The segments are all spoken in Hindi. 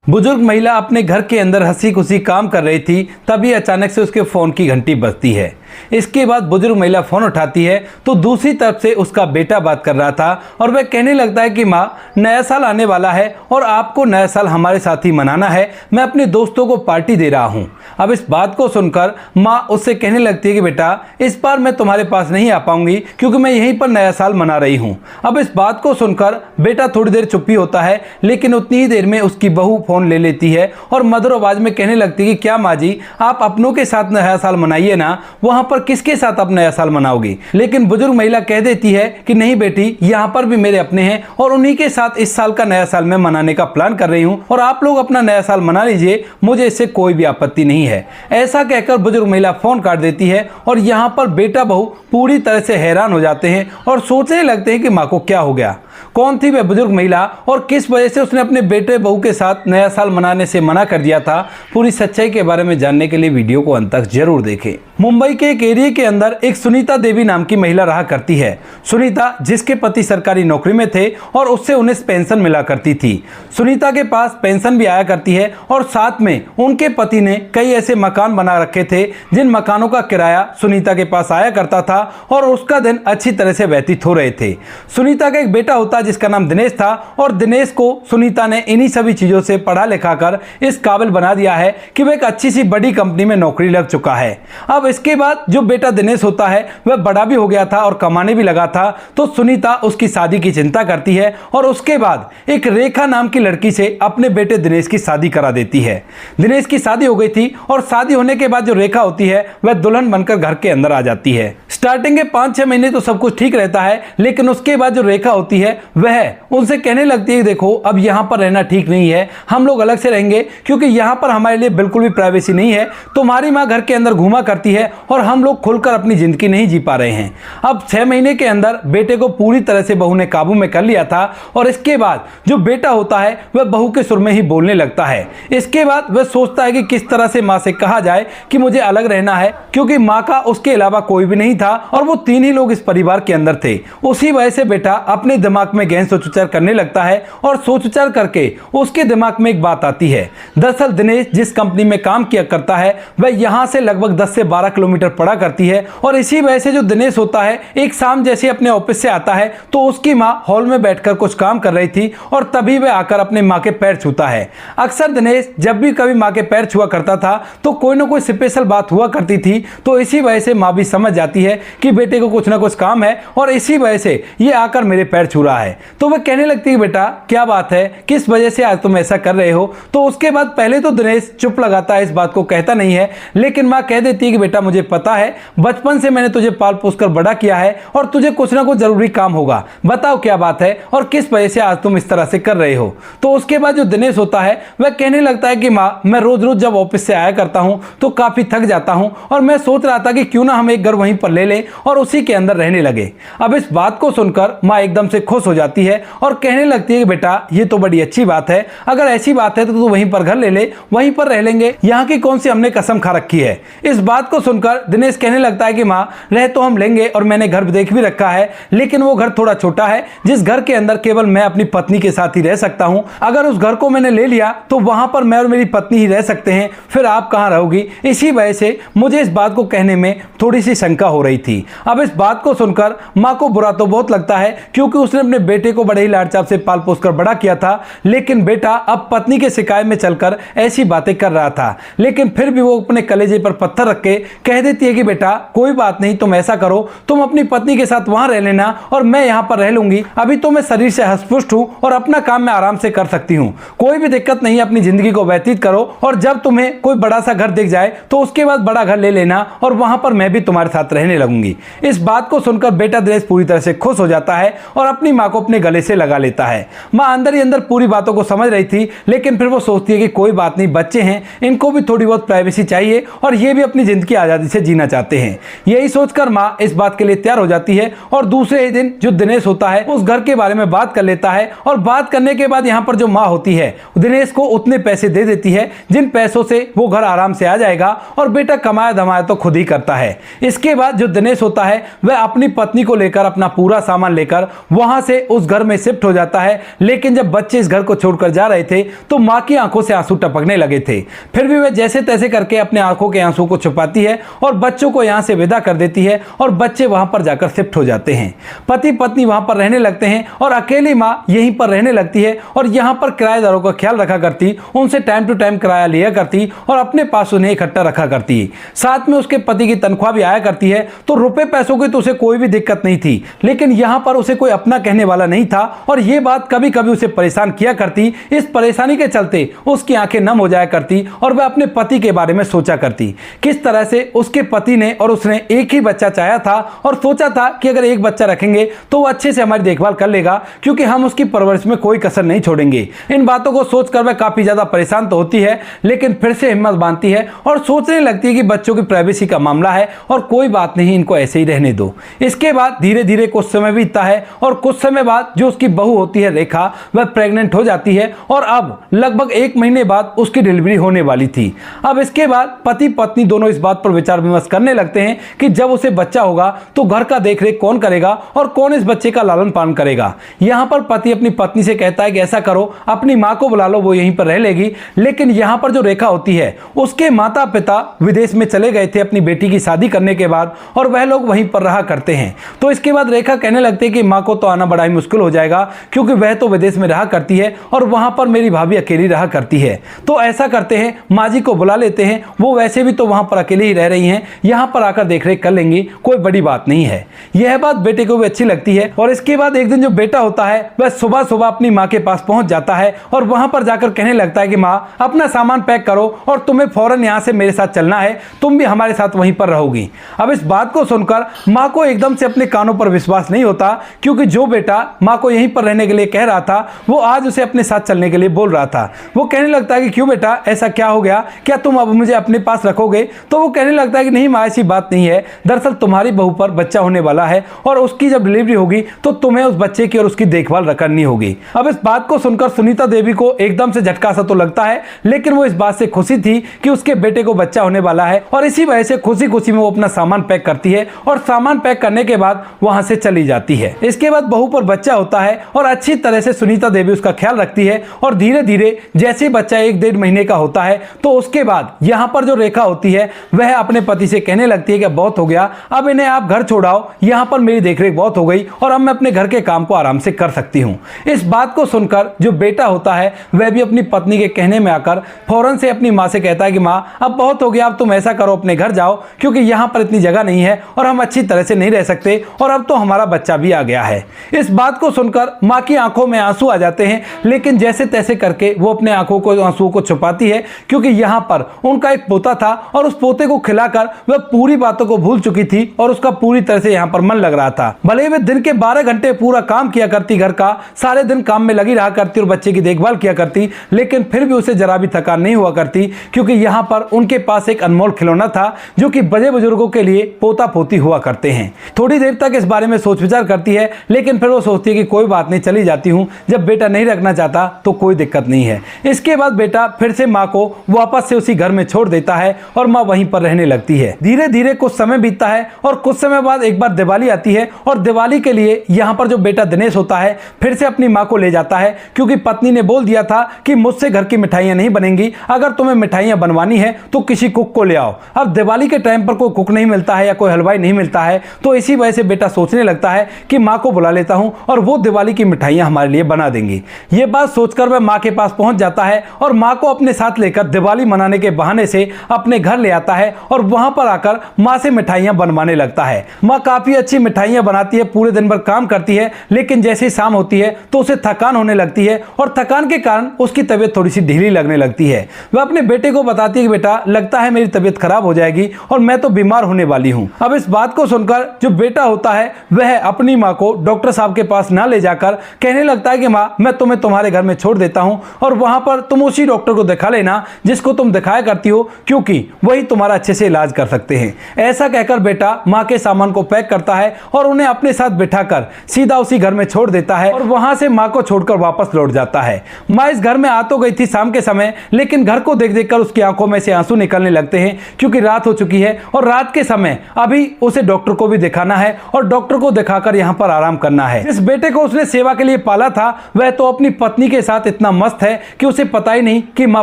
बुजुर्ग महिला अपने घर के अंदर हंसी खुशी काम कर रही थी, तभी अचानक से उसके फ़ोन की घंटी बजती है। इसके बाद बुजुर्ग महिला फ़ोन उठाती है तो दूसरी तरफ से उसका बेटा बात कर रहा था और वह कहने लगता है कि माँ, नया साल आने वाला है और आपको नया साल हमारे साथ ही मनाना है। मैं अपने दोस्तों को पार्टी दे रहा हूँ। अब इस बात को सुनकर माँ उससे कहने लगती है कि बेटा, इस बार मैं तुम्हारे पास नहीं आ पाऊंगी क्योंकि मैं यहीं पर नया साल मना रही हूँ। अब इस बात को सुनकर बेटा थोड़ी देर चुप ही होता है, लेकिन उतनी ही देर में उसकी बहू फ़ोन ले लेती है और मधुर आवाज़ में कहने लगती है कि क्या माँ जी, आप अपनों के साथ नया साल मनाइए ना, वहाँ पर किसके साथ आप नया साल मनाओगी। लेकिन बुजुर्ग महिला कह देती है कि नहीं बेटी, यहाँ पर भी मेरे अपने हैं और उन्हीं के साथ इस साल का नया साल मैं मनाने का प्लान कर रही हूँ और आप लोग अपना नया साल मना लीजिए, मुझे इससे कोई भी आपत्ति नहीं है। ऐसा कहकर बुजुर्ग महिला फोन काट देती है और यहाँ पर बेटा बहू पूरी तरह से हैरान हो जाते हैं और सोचने लगते हैं कि माँ को क्या हो गया। कौन थी वह बुजुर्ग महिला और किस वजह से उसने अपने बेटे बहू के साथ नया साल मनाने से मना कर दिया था। पूरी सच्चाई के बारे में जानने के लिए वीडियो को अंत तक जरूर देखें। मुंबई के एक एरिया के अंदर एक सुनीता देवी नाम की महिला रहा करती है। सुनीता जिसके पति सरकारी नौकरी में थे और उससे उन्हें पेंशन मिला करती थी। सुनीता के पास पेंशन भी आया करती है और साथ में उनके पति ने कई ऐसे मकान बना रखे थे जिन मकानों का किराया सुनीता के पास आया करता था और उसका दिन अच्छी तरह से व्यतीत हो रहे थे। सुनीता का एक बेटा होता जिसका नाम दिनेश था और दिनेश को सुनीता ने इन्हीं सभी चीजों से पढ़ा लिखा कर इस काबिल बना दिया है कि वह एक अच्छी सी बड़ी कंपनी में नौकरी लग चुका है। अब इसके बाद जो बेटा दिनेश होता है वह बड़ा भी हो गया था और कमाने भी लगा था, तो सुनीता उसकी शादी की चिंता करती है और उसके बाद एक रेखा नाम की लड़की से अपने बेटे दिनेश की शादी करा देती है। दिनेश की शादी हो गई थी और शादी होने के बाद जो रेखा होती है वह दुल्हन बनकर घर के अंदर आ जाती है। स्टार्टिंग के 5-6 महीने तो सब कुछ ठीक रहता है, लेकिन उसके बाद जो रेखा होती है वह उनसे कहने लगती है, देखो अब यहाँ पर रहना ठीक नहीं है, हम लोग अलग से रहेंगे क्योंकि यहाँ पर हमारे लिए बिल्कुल भी प्राइवेसी नहीं है। तुम्हारी माँ घर के अंदर घूमा करती है और हम लोग खुलकर अपनी जिंदगी नहीं जी पा रहे हैं। अब 6 महीने के अंदर बेटे को पूरी तरह से बहू ने काबू में कर लिया था और इसके बाद जो बेटा होता है वह बहू के सुर में ही बोलने लगता है। इसके बाद वह सोचता है कि किस तरह से माँ से कहा जाए कि मुझे अलग रहना है, क्योंकि माँ का उसके अलावा कोई भी नहीं था और वो 3 ही लोग इस परिवार के अंदर थे। उसी वजह से बेटा अपने दिमाग में गहन सोच विचार करने लगता है और सोच विचार करके उसके दिमाग में एक बात आती है। दरअसल दिनेश जिस कंपनी में काम किया करता है वह यहाँ से लगभग 10 से 12 किलोमीटर पड़ा करती है और इसी वजह से जो दिनेश होता है एक शाम जैसे अपने ऑफिस से आता है तो उसकी माँ हॉल में बैठकर कुछ काम कर रही थी और तभी वह आकर अपने माँ के पैर छूता है। अक्सर दिनेश जब भी कभी माँ के पैर छुआ करता था तो कोई ना कोई स्पेशल बात हुआ करती थी, तो इसी वजह से माँ भी समझ जाती है कि बेटे को कुछ ना कुछ काम है और इसी वजह से ये आकर मेरे पैर छू रहा है। तो वह कहने लगती है, बेटा क्या बात है, किस वजह से आज तुम ऐसा कर रहे हो। तो उसके बाद पहले तो दिनेश चुप लगाता है, इस बात को कहता नहीं है, लेकिन माँ कह देती है कि बेटा मुझे पता है, बचपन से मैंने तुझे पाल पोस कर बड़ा किया है और तुझे कुछ ना कुछ जरूरी काम होगा, बताओ क्या बात है और किस वजह से आज तुम इस तरह से कर रहे हो। तो उसके बाद जो दिनेश होता है वह कहने लगता है कि माँ, मैं रोज रोज जब ऑफिस से आया करता हूँ तो काफी थक जाता हूँ और मैं सोच रहा था कि क्यों ना हम एक घर वहीं पर ले लें और उसी के अंदर रहने लगे। अब इस बात को सुनकर माँ एकदम से खुश हो जाती है और कहने लगती है कि बेटा ये तो बड़ी अच्छी बात है, अगर ऐसी बात है तो तू वहीं पर घर ले ले, वहीं पर रह लेंगे, यहाँ की कौन सी हमने कसम खा रखी है। इस बात को सुनकर दिनेश कहने लगता है कि माँ, रह तो हम लेंगे और मैंने घर देख भी रखा है, लेकिन वो घर थोड़ा छोटा है जिस घर के अंदर केवल मैं अपनी पत्नी के साथ ही रह सकता हूँ। अगर उस घर को मैंने ले लिया तो वहां पर मैं और मेरी पत्नी ही रह सकते हैं, फिर आप कहाँ रहोगी। इसी वजह से मुझे इस बात को कहने में थोड़ी सी शंका हो रही थी। अब इस बात को सुनकर माँ को बुरा तो बहुत लगता है, क्योंकि उसने अपने बेटे को बड़े ही लाड चाव से पाल पोस कर बड़ा किया था, लेकिन बेटा अब पत्नी के शिकायत में चलकर ऐसी बातें कर रहा था। लेकिन फिर भी वो अपने कलेजे पर पत्थर रख के कह देती है कि बेटा कोई बात नहीं, तुम ऐसा करो, तुम अपनी पत्नी के साथ वहां रह लेना और मैं यहाँ पर रह लूंगी। अभी तो मैं शरीर से हष्टपुष्ट हूँ और अपना काम मैं आराम से कर सकती हूँ, कोई भी दिक्कत नहीं, अपनी जिंदगी को व्यतीत करो और जब तुम्हें कोई बड़ा सा घर दिख जाए तो उसके बाद बड़ा घर ले लेना और वहां पर मैं भी तुम्हारे साथ रहने लगूंगी। इस बात को सुनकर बेटा दिनेश पूरी तरह से खुश हो जाता है और अपनी माँ को अपने गले से लगा लेता है। माँ अंदर ही अंदर पूरी बातों को समझ रही थी, लेकिन फिर वो सोचती है कि कोई बात नहीं, बच्चे हैं, इनको भी थोड़ी बहुत प्राइवेसी चाहिए और ये भी अपनी जिंदगी आजादी से जीना चाहते हैं। यही सोचकर माँ इस बात के लिए तैयार हो जाती है और दूसरे ही दिन जो दिनेश होता है उस घर के बारे में बात कर लेता है और बात करने के बाद यहाँ पर जो माँ होती है दिनेश को उतने पैसे दे देती है जिन पैसों से वो घर आराम से आ जाएगा और बेटा कमाया धमाया तो खुद ही करता है। इसके बाद जो दिनेश होता है वह अपनी पत्नी को लेकर अपना पूरा सामान लेकर वहां से उस घर में शिफ्ट हो जाता है। लेकिन जब बच्चे इस घर को छोड़कर जा रहे थे तो माँ की आंखों से आंसू टपकने लगे थे। फिर भी वह जैसे तैसे करके अपने आंखों के आंसू को छुपाती है और बच्चों को यहां से विदा कर देती है और बच्चे वहां पर जाकर शिफ्ट हो जाते हैं। पति पत्नी वहां पर रहने लगते हैं और अकेली माँ यहीं पर रहने लगती है और यहां पर किराएदारों का ख्याल रखा करती, उनसे टाइम टू टाइम किराया लिया करती और अपने पास उन्हें इकट्ठा रखा करती। साथ में उसके पति की तनख्वाह भी आया करती है, तो रुपए पैसों की तो उसे कोई भी दिक्कत नहीं थी। लेकिन यहां पर उसे कोई अपना कहने वाला नहीं था और यह बात कभी कभी उसे परेशान किया करती। इस परेशानी के चलते उसकी आंखें नम हो जाया करती और वह अपने पति के बारे में सोचा करती, किस तरह से उसके पति ने और उसने एक ही बच्चा चाहा था और सोचा था कि अगर एक बच्चा रखेंगे तो वो अच्छे से हमारी देखभाल कर लेगा, क्योंकि हम उसकी परवरिश में कोई कसर नहीं छोड़ेंगे। इन बातों को सोचकर वह काफी ज्यादा परेशान तो होती है, लेकिन फिर से हिम्मत बांधती है और सोचने लगती है कि बच्चों की प्राइवेसी का मामला है और कोई बात नहीं, इनको ऐसे ही रहने दो। इसके बाद धीरे धीरे कुछ समय बीतता है और कुछ समय बाद जो उसकी बहू होती है रेखा, वह प्रेग्नेंट हो जाती है और अब लगभग 1 महीने बाद उसकी डिलीवरी होने वाली थी। अब इसके बाद पति पत्नी दोनों इस बात पर विचार विमर्श करने लगते हैं कि जब उसे बच्चा होगा तो घर का देखरेख कौन करेगा और कौन इस बच्चे का लालन पालन करेगा। यहां पर पति अपनी पत्नी से कहता है कि ऐसा करो, अपनी मां को बुला लो, वो यहीं पर रह लेगी। लेकिन यहां पर जो रेखा होती है, उसके माता पिता विदेश में चले गए थे अपनी बेटी की शादी करने के बाद और वह लोग वहीं पर रहा करते हैं। तो इसके बाद रेखा कहने लगती है कि मां को तो आना बड़ा ही मुश्किल हो जाएगा, क्योंकि वह तो विदेश में रहा करती है और वहां पर मेरी भाभी अकेली रहा करती है। तो ऐसा करते हैं, माँ जी को बुला लेते हैं, वो वैसे भी तो वहां पर अकेले ही रह रही हैं, यहां पर आकर देखरेख कर लेंगी, कोई बड़ी बात नहीं है। यह बात बेटे को भी अच्छी लगती है और इसके बाद एक दिन जो बेटा होता है वह सुबह सुबह अपनी माँ के पास पहुंच जाता है और वहां पर जाकर कहने लगता है कि माँ, अपना सामान पैक करो और तुम्हें फौरन यहां से मेरे साथ चलना है, तुम भी हमारे साथ वहीं पर रहोगी। अब इस बात को सुनकर माँ को एकदम से अपने कानों पर विश्वास नहीं होता, क्योंकि जो बेटा माँ को यहीं पर रहने के लिए कह रहा था वो आज उसे अपने साथ चलने के लिए बोल रहा था। वो कहने लगता है कि क्यों बेटा, ऐसा क्या हो गया, क्या तुम अब मुझे अपने पास रखोगे? तो वो कहने लगता है कि नहीं माँ, ऐसी बात नहीं है, दरअसल तुम्हारी बहू पर बच्चा होने वाला है और उसकी जब डिलीवरी होगी तो तुम्हें उस बच्चे की और उसकी देखभाल करनी होगी। अब इस बात को सुनकर सुनीता देवी को एकदम से झटका सा तो लगता है, लेकिन वो इस बात से खुशी थी कि उसके बेटे को बच्चा होने वाला है और इसी वजह से खुशी खुशी में वो अपना सामान पैक करती है और सामान पैक करने के बाद वहां से चली जाती है। इसके बाद बहू पर बच्चा होता है और अच्छी तरह से सुनीता देवी उसका ख्याल रखती है और धीरे धीरे जैसे ही बच्चा 1-1.5 महीने का होता है तो उसके बाद यहाँ पर जो रेखा होती है वह अपने पति से कहने लगती है कि बहुत हो गया, अब इन्हें आप घर छोड़ाओ, यहाँ पर मेरी देखरेख बहुत हो गई और अब मैं अपने घर के काम को आराम से कर सकती हूँ। इस बात को सुनकर जो बेटा होता है वह भी अपनी पत्नी के कहने में आकर फौरन से अपनी माँ से कहता है कि माँ, अब बहुत हो गया, अब तुम ऐसा करो, अपने घर जाओ, क्योंकि यहाँ पर इतनी जगह नहीं है और हम अच्छी तरह से नहीं रह सकते और अब तो हमारा बच्चा भी आ गया है। इस बात को सुनकर माँ की आंखों में आंसू आ जाते हैं, लेकिन जैसे तैसे करके वो अपने आंखों को आंसुओं को छुपाती है, क्योंकि यहाँ पर उनका एक पोता था और उस पोते को खिलाकर वह पूरी बातों को भूल चुकी थी और उसका पूरी तरह से यहाँ पर मन लग रहा था। भले ही वह दिन के 12 घंटे पूरा काम किया करती, घर का सारे दिन काम में लगी रहा करती और बच्चे की देखभाल किया करती, लेकिन फिर भी उसे जरा भी थकान नहीं हुआ करती, क्योंकि यहाँ पर उनके पास एक अनमोल खिलौना था जो कि बड़े बुजुर्गों के लिए पोता पोती हुआ करते हैं। थोड़ी देर तक इस बारे में सोच विचार करती है, लेकिन फिर वो सोचती है कि कोई बात नहीं, चली जाती हूँ, जब बेटा नहीं रखना चाहता तो कोई दिक्कत नहीं है। इसके बाद बेटा फिर से माँ को वापस से उसी घर में छोड़ देता है और माँ वहीं पर रहने लगती है। धीरे धीरे कुछ समय बीतता है और कुछ समय बाद एक बार दिवाली आती है और दिवाली के लिए यहाँ पर जो बेटा दिनेश होता है फिर से अपनी माँ को ले जाता है, क्योंकि पत्नी ने बोल दिया था कि मुझसे घर की मिठाइयाँ नहीं बनेंगी, अगर तुम्हें मिठाइयाँ बनवानी है तो किसी कुक को ले आओ। अब दिवाली के टाइम पर कोई कुक नहीं मिलता है या कोई हलवाई नहीं मिलता है, तो इसी वजह से बेटा सोचने लगता है कि माँ को बुला लेता हूँ और वो दिवाली की मिठाइयाँ हमारे लिए बना देंगी। ये बात सोचकर वह माँ के पास पहुंच जाता है और माँ को अपने साथ लेकर दिवाली मनाने के बहाने से अपने घर ले आता है और वहां पर आकर माँ से मिठाइयाँ बनवाने लगता है। माँ काफी अच्छी मिठाइयाँ बनाती है, पूरे दिन भर काम करती है, लेकिन जैसे ही शाम होती है तो उसे थकान होने लगती है और थकान के कारण उसकी तबीयत थोड़ी सी ढीली लगने लगती है। वह अपने बेटे को बताती है कि बेटा, लगता है मेरी तबीयत खराब हो जाएगी और मैं तो बीमार होने वाली हूँ। अब इस बात को सुनकर जो बेटा होता है वह अपनी माँ को डॉक्टर साहब के पास ना ले जाकर कहने लगता है कि माँ, मैं तुम्हें तुम्हारे घर में छोड़ देता हूँ और वहां पर तुम उसी डॉक्टर को दिखा लेना जिसको तुम दिखाया करती हो, क्योंकि वही तुम्हारा अच्छे से इलाज कर सकते हैं। ऐसा कहकर बेटा माँ के सामान को पैक करता है और उन्हें अपने साथ बिठाकर सीधा उसी घर में छोड़ देता है और वहां से माँ को छोड़कर वापस लौट जाता है। माँ इस घर में आ तो गई थी शाम के समय, लेकिन घर को देख देखकर उसकी आंखों में से आंसू निकलने लगते हैं, क्योंकि रात हो चुकी है और रात के समय अभी उसे डॉक्टर को भी दिखाना है और डॉक्टर को दिखाकर यहाँ पर आराम करना है। है। जिस बेटे को उसने सेवा के लिए पाला था वह तो अपनी पत्नी के साथ इतना मस्त है कि उसे पता ही नहीं कि माँ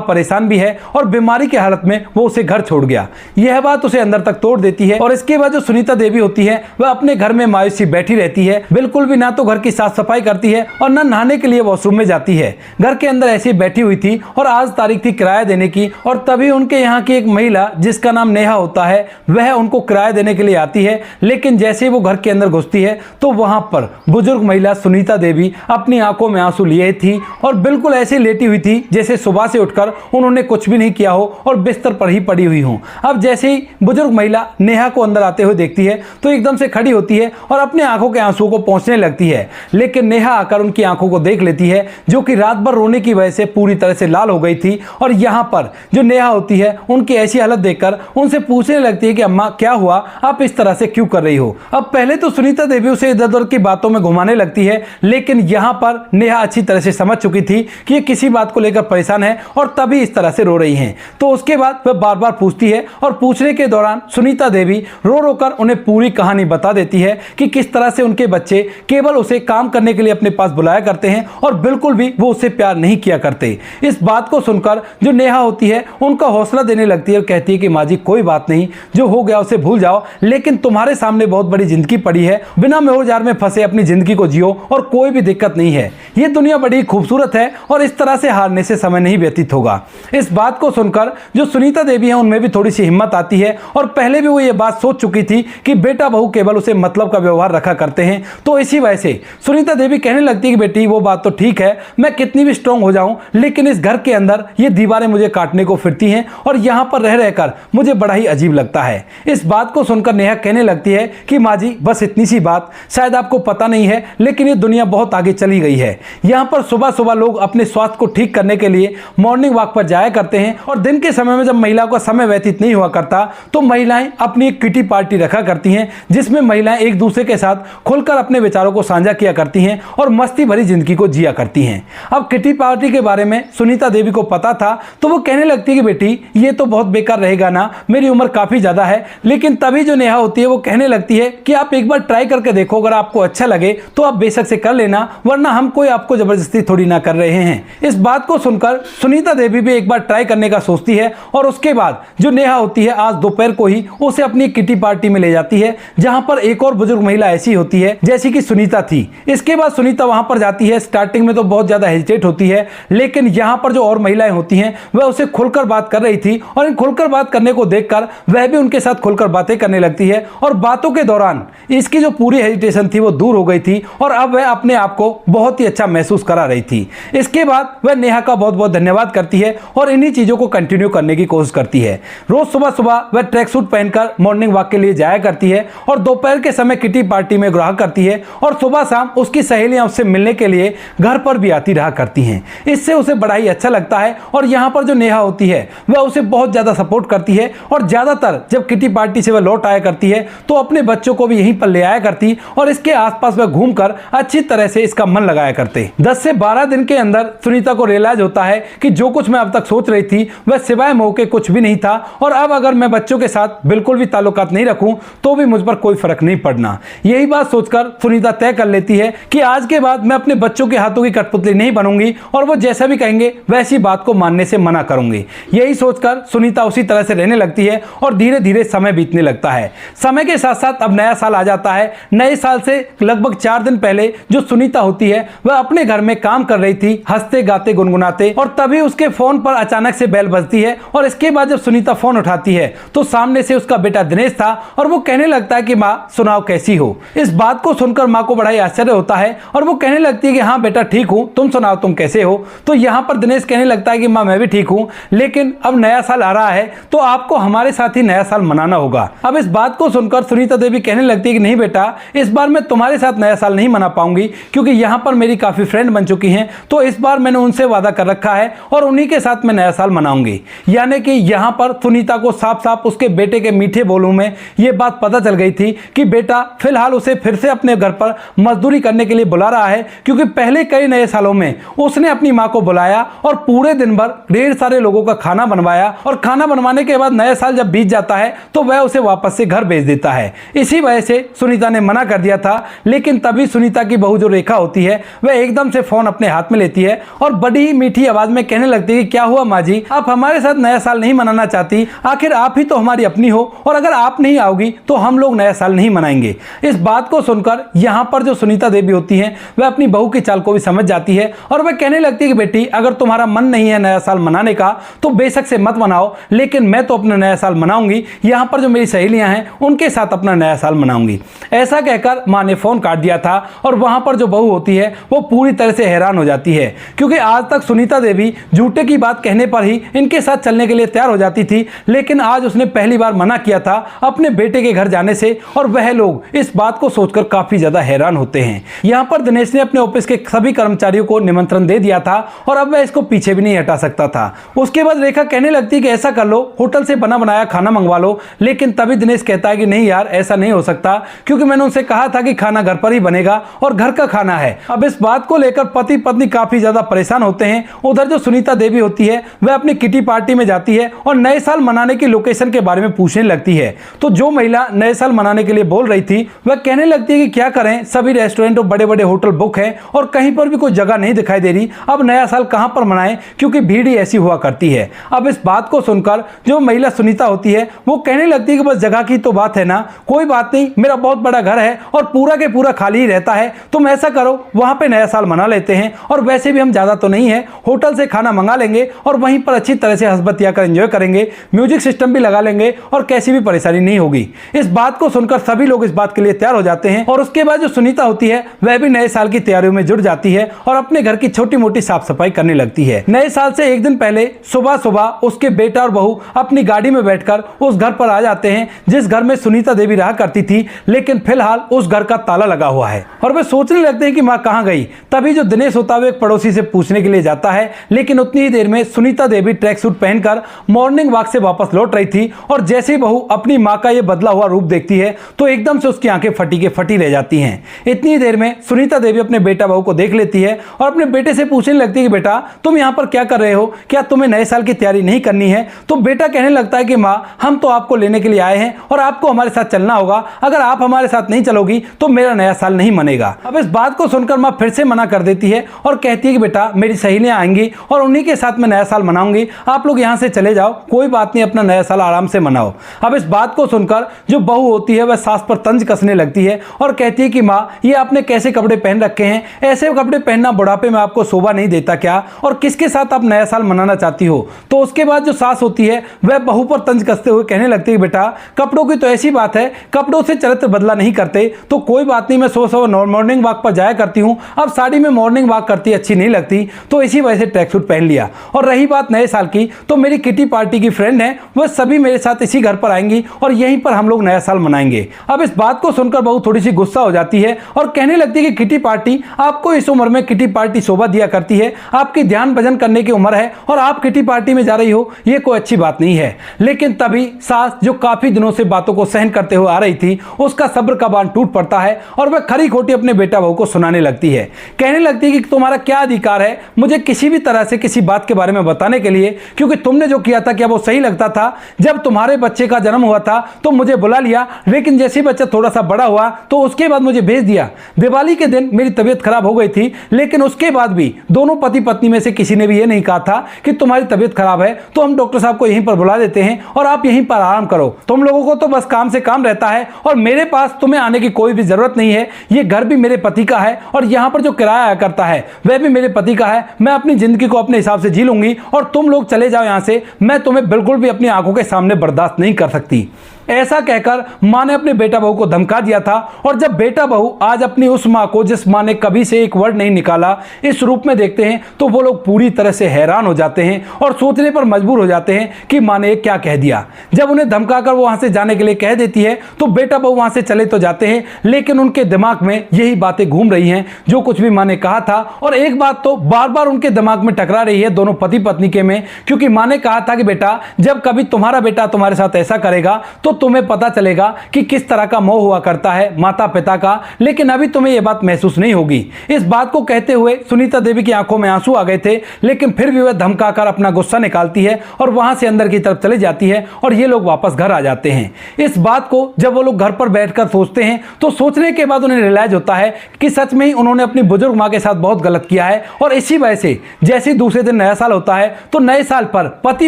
परेशान भी है और बीमारी की हालत में वो उसे घर छोड़ गया। यह बात उसे अंदर तक तोड़ देती है और इसके बाद जो सुनीता देवी होती है वह अपने घर में मायूसी बैठी रहती है, बिल्कुल भी ना तो घर की साफ सफाई करती है और न नहाने के लिए वॉशरूम में जाती है। घर के अंदर ऐसी बैठी हुई थी और आज तारीख थी किराया देने की और तभी उनके यहाँ की एक महिला जिसका नाम नेहा होता है वह उनको किराया देने के लिए आती है। लेकिन जैसे ही वो घर के अंदर घुसती है तो वहां पर बुजुर्ग महिला सुनीता देवी अपनी आंखों में आंसू लिए थी और बिल्कुल ऐसे लेटी हुई थी जैसे सुबह से उठकर उन्होंने कुछ भी नहीं किया हो और बिस्तर पर ही पड़ी हुई हो। अब जैसे ही बुजुर्ग महिला नेहा को अंदर आते हुए देखती है तो एकदम से खड़ी होती है और अपने आंखों के आंसुओं को पोंछने लगती है। लेकिन नेहा आकर उनकी आंखों को देख लेती है जो कि रात भर रोने की वजह से पूरी तरह से लाल हो गई थी और यहाँ पर जो नेहा होती है उनकी ऐसी हालत देखकर उनसे पूछने लगती है कि अम्मा क्या हुआ, आप इस तरह से क्यों कर रही हो। अब पहले तो सुनीता देवी उसे इधर उधर की बातों में घुमाने लगती है लेकिन यहाँ पर नेहा अच्छी तरह से समझ चुकी थी कि ये किसी बात को लेकर परेशान है और तभी इस तरह से रो रही हैं। तो उसके बाद वह बार बार पूछती है और पूछने के दौरान सुनीता देवी रो रो कर उन्हें पूरी कहानी बता देती है कि किस तरह से उनके बच्चे केवल उसे काम करने के लिए अपने पास बुलाया करते हैं और बिल्कुल भी वो उससे प्यार नहीं किया करते। इस बात को सुनकर जो नेहा होती है उनका हौसला देने लगती है और कहती है कि माँ जी कोई बात नहीं, जो हो गया उसे भूल जाओ, लेकिन तुम्हारे सामने बहुत बड़ी जिंदगी पड़ी है, बिना मोह जार में फंसे अपनी जिंदगी को जियो और कोई भी दिक्कत नहीं है। ये दुनिया बड़ी खूबसूरत है और इस तरह से हारने से समय नहीं व्यतीत होगा। इस बात को सुनकर जो सुनीता देवी है उनमें भी थोड़ी सी हिम्मत आती है और पहले भी वो ये बात सोच चुकी थी कि बेटा बहू केवल उसे मतलब का व्यवहार रखा करते हैं। तो इसी वजह से सुनीता देवी कहने लगती है कि बेटी वो बात तो ठीक है, मैं कितनी भी स्ट्रांग हो जाऊं लेकिन इस घर के अंदर ये दीवारें मुझे काटने को फिरती हैं और यहाँ पर रह रहकर मुझे बड़ा ही अजीब लगता है। इस बात को सुनकर नेहा कहने लगती है कि माँ जी बस इतनी सी बात, शायद आपको पता नहीं है लेकिन ये दुनिया बहुत आगे चली गई है। यहाँ पर सुबह सुबह लोग अपने स्वास्थ्य को ठीक करने के लिए मॉर्निंग वॉक पर जाया करते हैं और दिन के समय में जब महिलाओं का समय व्यतीत नहीं हुआ करता तो महिलाएं अपनी एक किटी पार्टी रखा करती हैं जिसमें महिलाएं एक दूसरे के साथ खुलकर अपने विचारों को साझा किया करती हैं और मस्ती भरी जिंदगी को जिया करती हैं। अब किटी पार्टी के बारे में सुनीता देवी को पता था तो वो कहने लगती है कि बेटी ये तो बहुत बेकार रहेगा ना, मेरी उम्र काफी ज्यादा है। लेकिन तभी जो नेहा होती है वो कहने लगती है कि आप एक बार ट्राई करके देखो, अगर आपको अच्छा लगे तो आप बेशक से कर लेना, वरना हम कोई आपको जबरदस्ती थोड़ी ना कर रहे हैं। इस बात को सुनकर सुनीता देवी भी एक बार ट्राई करने का सोचती है और उसके बाद जो नेहा होती है आज दोपहर को ही उसे अपनी किटी पार्टी में ले जाती है जहां पर एक और बुजुर्ग महिला ऐसी होती है जैसी कि सुनीता थी। इसके बाद सुनीता वहां पर जाती है। स्टार्टिंग में तो बहुत ज्यादा हेजिटेट होती है लेकिन यहां पर जो और महिलाएं होती हैं वह उसे खुलकर बात कर रही थी और इन खुलकर बात करने को देखकर वह भी उनके साथ खुलकर बातें करने लगती है और बातों के दौरान इसकी जो पूरी हेजिटेशन थी वो दूर हो गई थी और अब वह अपने आप को बहुत ही अच्छा महसूस करा रही थी। इसके बाद वह नेहा का बहुत बहुत धन्यवाद करती है और इन्हीं चीजों को कंटिन्यू करने की कोशिश करती है। रोज सुबह सुबह वह ट्रैक सूट पहनकर मॉर्निंग वॉक के लिए जाया करती है और दोपहर के समय किटी पार्टी में ग्राह करती है और सुबह शाम उसकी सहेलियां उससे मिलने के लिए घर पर भी आती रहा करती हैं। इससे उसे बड़ा ही अच्छा लगता है और यहाँ पर जो नेहा होती है वह उसे बहुत ज्यादा सपोर्ट करती है और ज्यादातर जब किटी पार्टी से वह लौट आया करती है तो अपने बच्चों को भी यहीं पर ले आया करती और इसके आसपास वह घूमकर अच्छी तरह से इसका मन लगाया करते। 10 से 12 दिन के अंदर सुनीता को रियलाइज होता है कि जो कुछ मैं अब तक सोच रही थी वह सिवाय मोह के कुछ भी नहीं था और अब अगर मैं बच्चों के साथ बिल्कुल भी ताल्लुकात नहीं रखूं तो भी मुझ पर कोई फर्क नहीं पड़ना। यही बात सोचकर सुनीता तय कर लेती है कि आज के बाद मैं अपने बच्चों के हाथों की कठपुतली नहीं बनूंगी और वो जैसा भी कहेंगे वैसी बात को मानने से मना करूंगी। यही सोचकर सुनीता उसी तरह से रहने लगती है और धीरे धीरे समय बीतने लगता है। समय के साथ साथ अब नया साल आ जाता है। नए साल से लगभग 4 दिन पहले जो सुनीता होती है वह अपने घर में काम कर रही थी, हंसते गाते गुनगुनाते, और तभी उसके फोन पर अचानक से बेल बजती है और इसके बाद जब सुनीता फोन उठाती है तो सामने से उसका बेटा दिनेश था और वो कहने लगता है कि माँ सुनाओ कैसी हो। इस बात को सुनकर माँ को बड़ा ही आश्चर्य होता है और वो कहने लगती है कि हाँ बेटा ठीक हूँ, तुम सुनाओ तुम कैसे हो। तो यहाँ पर दिनेश कहने लगता है कि माँ मैं भी ठीक हूँ, लेकिन अब नया साल आ रहा है तो आपको हमारे साथ ही नया साल मनाना होगा। अब इस बात को सुनकर सुनीता देवी कहने लगती है कि नहीं बेटा, इस बार मैं तुम्हारे साथ नया साल नहीं मना पाऊंगी क्योंकि यहाँ पर मेरी काफी फ्रेंड बन चुकी हैं, तो इस बार मैंने उनसे वादा कर रखा है और उन्हीं के साथ मैं नया साल मनाऊंगी। यानी कि यहाँ पर सुनीता को साफ साफ उसके बेटे के मीठे बोलों में यह बात पता चल गई थी कि बेटा फिलहाल उसे फिर से अपने घर पर मजदूरी करने के लिए बुला रहा है, क्योंकि पहले कई नए सालों में उसने अपनी माँ को बुलाया और पूरे दिन भर ढेर सारे लोगों का खाना बनवाया और खाना बनवाने के बाद नया साल जब बीत जाता है तो वह उसे वापस से घर भेज देता है। इसी वजह से सुनीता ने मना कर दिया था, लेकिन तभी सुनीता की बहू जो रेखा होती है वह एकदम से फोन अपने हाथ में लेती है और बड़ी ही मीठी आवाज में कहने लगती है कि क्या हुआ माँ जी, आप हमारे साथ नया साल नहीं मनाना चाहती? आखिर आप ही तो हमारी अपनी हो और अगर आप नहीं आओगी तो हम लोग नया साल नहीं मनाएंगे। इस बात को सुनकर यहाँ पर जो सुनीता देवी होती है वह अपनी बहू की चाल को भी समझ जाती है और वह कहने लगती है कि बेटी, अगर तुम्हारा मन नहीं है नया साल मनाने का तो बेशक से मत मनाओ, लेकिन मैं तो अपना नया साल मनाऊंगी। यहाँ पर जो मेरी सहेलियां हैं उनके साथ अपना नया साल मनाऊंगी। ऐसा कहकर माँ ने फोन काट दिया था और वहां पर जो बहू होती है वो पूरी तरह से हैरान हो जाती है, क्योंकि आज तक सुनीता देवी झूठे की बात कहने पर ही इनके साथ चलने के लिए तैयार हो जाती थी, लेकिन आज उसने पहली बार मना किया था अपने बेटे के घर जाने से और वह लोग इस बात को सोचकर काफी ज्यादा हैरान होते हैं। यहाँ पर दिनेश ने अपने ऑफिस के सभी कर्मचारियों को निमंत्रण दे दिया था और अब वह इसको पीछे भी नहीं हटा सकता था। उसके बाद रेखा कहने लगती है कि ऐसा कर लो, होटल से बना बनाया खाना मंगवा लो, लेकिन तभी दिनेश कहता है कि नहीं यार, ऐसा नहीं हो सकता, क्योंकि मैंने उनसे कहा था कि खाना घर पर ही बनेगा और घर का खाना है। अब इस बात को लेकर पति पत्नी काफी ज्यादा परेशान होते हैं। उधर जो सुनीता देवी होती है वह अपनी किटी पार्टी में जाती है और नए साल मनाने की लोकेशन के बारे में पूछने लगती है। तो जो महिला नए साल मनाने के लिए बोल रही थी वह कहने लगती है कि क्या करें, सभी रेस्टोरेंट और बड़े बड़े होटल बुक है और कहीं पर भी कोई जगह नहीं दिखाई दे रही, अब नया साल कहां पर मनाएं, क्योंकि भीड़ ही ऐसी हुआ करती है। अब इस बात को सुनकर जो महिला सुनीता होती है वो कहने लगती है कि बस जगह की तो बात है ना, कोई बात नहीं, मेरा बहुत बड़ा घर है और पूरा के पूरा खाली ही रहता है, तुम ऐसा करो वहां पे नया साल मना लेते हैं और वैसे भी हम ज्यादा तो नहीं है, होटल से खाना मंगा लेंगे और वहीं पर अच्छी तरह से हंस-बतिया कर एंजॉय करेंगे, म्यूजिक सिस्टम भी लगा लेंगे और कैसी भी परेशानी नहीं होगी। इस बात को सुनकर सभी लोग इस बात के लिए तैयार हो जाते हैं और उसके बाद जो सुनीता होती है वह भी नए साल की तैयारियों में जुट जाती है और अपने घर की छोटी मोटी साफ सफाई करने लगती है। नए साल से एक दिन पहले सुबह सुबह उसके बेटा और बहू अपनी गाड़ी में बैठकर उस घर पर आ जाते हैं जिस घर में सुनीता देवी रहा करती थी, लेकिन फिलहाल उस घर का ताला लगा हुआ है और वे सोचने लगते हैं कि मां कहां गई। तभी जो दिनेश होता है एक पड़ोसी से पूछने के लिए जाता है, लेकिन उतनी ही देर में सुनीता देवी ट्रैक सूट पहनकर मॉर्निंग वॉक से वापस लौट रही थी और जैसे ही बहू अपनी मां का यह बदला हुआ रूप देखती है तो एकदम से उसकी आंखें फटी के फटी रह जाती हैं। इतनी देर में सुनीता देवी अपने बेटा बहू को देख लेती है और अपने बेटे से पूछने लगती है कि बेटा, तुम यहां पर क्या कर रहे हो, क्या तुम्हें नए साल की तैयारी नहीं करनी है? तो बेटा कहने लगता है कि मां, हम तो आपको लेने के लिए आए हैं और आपको हमारे साथ चलना होगा, अगर आप हमारे साथ नहीं चलोगी तो मेरा नया साल नहीं मनेगा। अब इस बात को सुनकर मां फिर से मना कर देती है और कहती है कि बेटा, मेरी सहेलियां आएंगी और उन्हीं के साथ मैं नया साल मनाऊंगी, आप लोग यहां से चले जाओ, कोई बात नहीं, अपना नया साल आराम से मनाओ। अब इस बात को सुनकर जो बहू होती है वह सास पर तंज कसने लगती है और कहती है कि मां, ये आपने कैसे कपड़े पहन रखे हैं, ऐसे कपड़े पहनना बुढ़ापे में आपको शोभा नहीं देता क्या, और किसके साथ आप नया साल मनाना चाहती हो? तो उसके बाद जो सास होती है वह बहू पर तंज कसते हुए कहने लगती है, बेटा, कपड़ों की तो ऐसी बात है, कपड़ों से चरित्र बदला नहीं करते, तो कोई बात नहीं, मैं सुबह मॉर्निंग वॉक पर जाया करती हूं, अब साड़ी में मॉर्निंग वॉक करती अच्छी नहीं लगती, तो इसी वजह से ट्रैक सूट पहन लिया। और रही बात नए साल की, तो मेरी किटी पार्टी की फ्रेंड है, वह सभी मेरे साथ इसी घर पर आएंगी और यहीं पर हम लोग नया साल मनाएंगे। अब इस बात को सुनकर बहू थोड़ी सी गुस्सा हो जाती है और कहने लगती है कि किटी पार्टी, आपको इस उम्र में किटी पार्टी शोभा दिया करती है, आपकी ध्यान भजन करने की उम्र है और आप किटी पार्टी में जा रही हो, यह कोई अच्छी बात नहीं है। लेकिन तभी सास, जो काफी दिनों से बातों को सहन करते हुए आ रही थी, उसका सब्र का बांध टूट पड़ता है और वह खरी खोटी अपने बेटा बहू को सुनाने लगती है। कहने लगती है कि तुम्हारा क्या अधिकार है मुझे किसी भी तरह से किसी बात के बारे में बताने के लिए, क्योंकि तुमने जो किया था क्या वो सही लगता था? जब तुम्हारे बच्चे का जन्म हुआ था तो मुझे बुला लिया, लेकिन जैसे ही बच्चा थोड़ा सा बड़ा हुआ तो उसके बाद मुझे भेज दिया। दिवाली के दिन मेरी तबीयत खराब हो गई थी, लेकिन उसके बाद भी दोनों पति पत्नी में से किसी ने भी ये नहीं कहा था कि तुम्हारी तबीयत खराब है तो हम डॉक्टर साहब को यहीं पर बुला देते हैं और आप यहीं पर आराम करो। तुम लोगों को तो बस काम से काम रहता है और मेरे पास तुम्हें आने की कोई भी जरूरत नहीं है। ये घर भी मेरे पति का है और यहाँ पर जो किराया आया करता है वह भी मेरे पति का है। मैं अपनी जिंदगी को अपने हिसाब से जी लूंगी और तुम लोग चले जाओ यहाँ से, मैं तुम्हें बिल्कुल भी अपनी आंखों के सामने बर्दाश्त नहीं कर सकती। ऐसा कहकर मां ने अपने बेटा बहू को धमका दिया था और जब बेटा बहू आज अपनी उस मां को, जिस मां ने कभी से एक वर्ड नहीं निकाला, इस रूप में देखते हैं तो वो लोग पूरी तरह से हैरान हो जाते हैं और सोचने पर मजबूर हो जाते हैं कि मां ने क्या कह दिया। जब उन्हें धमकाकर वो वहां से जाने के लिए कह देती है तो बेटा बहू वहां से चले तो जाते हैं, लेकिन उनके दिमाग में यही बातें घूम रही हैं जो कुछ भी मां ने कहा था। और एक बात तो बार बार उनके दिमाग में टकरा रही है दोनों पति पत्नी के में, क्योंकि मां ने कहा था कि बेटा, जब कभी तुम्हारा बेटा तुम्हारे साथ ऐसा करेगा तो तुम्हें पता चलेगा कि किस तरह का मोह हुआ करता है माता पिता का, लेकिन अभी तुम्हें यह बात महसूस नहीं होगी। इस बात को कहते हुए सुनीता देवी की आंखों में आंसू आ गए थे, लेकिन फिर भी वह धमकाकर अपना गुस्सा निकालती है और वहां से अंदर की तरफ चली जाती है और ये लोग वापस घर आ जाते हैं। इस बात को जब वो लोग घर पर बैठकर सोचते हैं तो सोचने के बाद उन्हें रियलाइज होता है कि सच में ही उन्होंने अपनी बुजुर्ग मां के साथ बहुत गलत किया है। और इसी वजह से जैसे दूसरे दिन नया साल होता है तो नए साल पर पति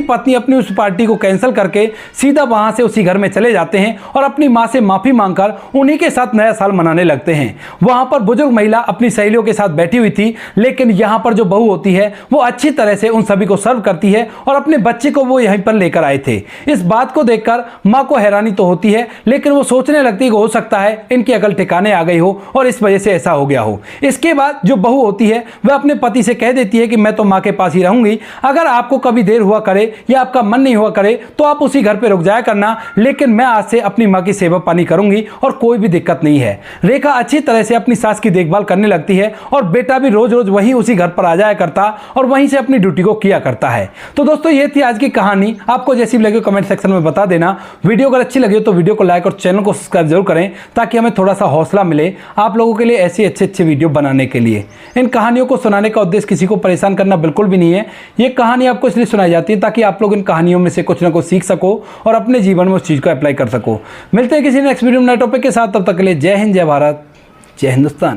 पत्नी अपनी उस पार्टी को कैंसिल करके सीधा वहां से उसी घर में चले जाते हैं और अपनी मां से माफी मांगकर उन्हीं के साथ नया साल मनाने लगते हैं। वहां पर बुजुर्ग महिला अपनी सहेलियों के साथ बैठी हुई थी, लेकिन यहां पर जो बहू होती है वो अच्छी तरह से उन सभी को सर्व करती है और अपने बच्चे को वो यहीं पर लेकर आए थे। इस बात को देखकर मां को हैरानी तो होती है, लेकिन वो सोचने लगती है कि हो सकता है इनकी अकल ठिकाने आ गई हो और इस वजह से ऐसा हो गया हो। इसके बाद जो बहू होती है वह अपने पति से कह देती है कि मैं तो मां के पास ही रहूंगी, अगर आपको कभी देर हुआ करे या आपका मन नहीं हुआ करे तो आप उसी घर पे रुक जाया करना, लेकिन मैं आज से अपनी मां की सेवा पानी करूंगी और कोई भी दिक्कत नहीं है। रेखा अच्छी तरह से अपनी सास की देखभाल करने लगती है और बेटा भी रोज रोज वहीं उसी घर पर आ जाया करता और वहीं से अपनी ड्यूटी को किया करता है। तो दोस्तों ये थी आज की कहानी। आपको जैसी भी लगी कमेंट सेक्शन में बता देना। वीडियो अगर अच्छी लगी तो वीडियो को लाइक और चैनल को सब्सक्राइब जरूर करें ताकि हमें थोड़ा सा हौसला मिले आप लोगों के लिए ऐसे अच्छे वीडियो बनाने के लिए। इन कहानियों को सुनाने का उद्देश्य किसी को परेशान करना बिल्कुल भी नहीं है। ये कहानी आपको इसलिए सुनाई जाती है ताकि आप लोग इन कहानियों में से कुछ ना कुछ सीख सको और अपने जीवन में उस चीज को अप्लाई कर सको। मिलते हैं किसी नेक्स्ट वीडियो में नए टॉपिक के साथ, तब तक के लिए जय हिंद, जय भारत, जय हिंदुस्तान।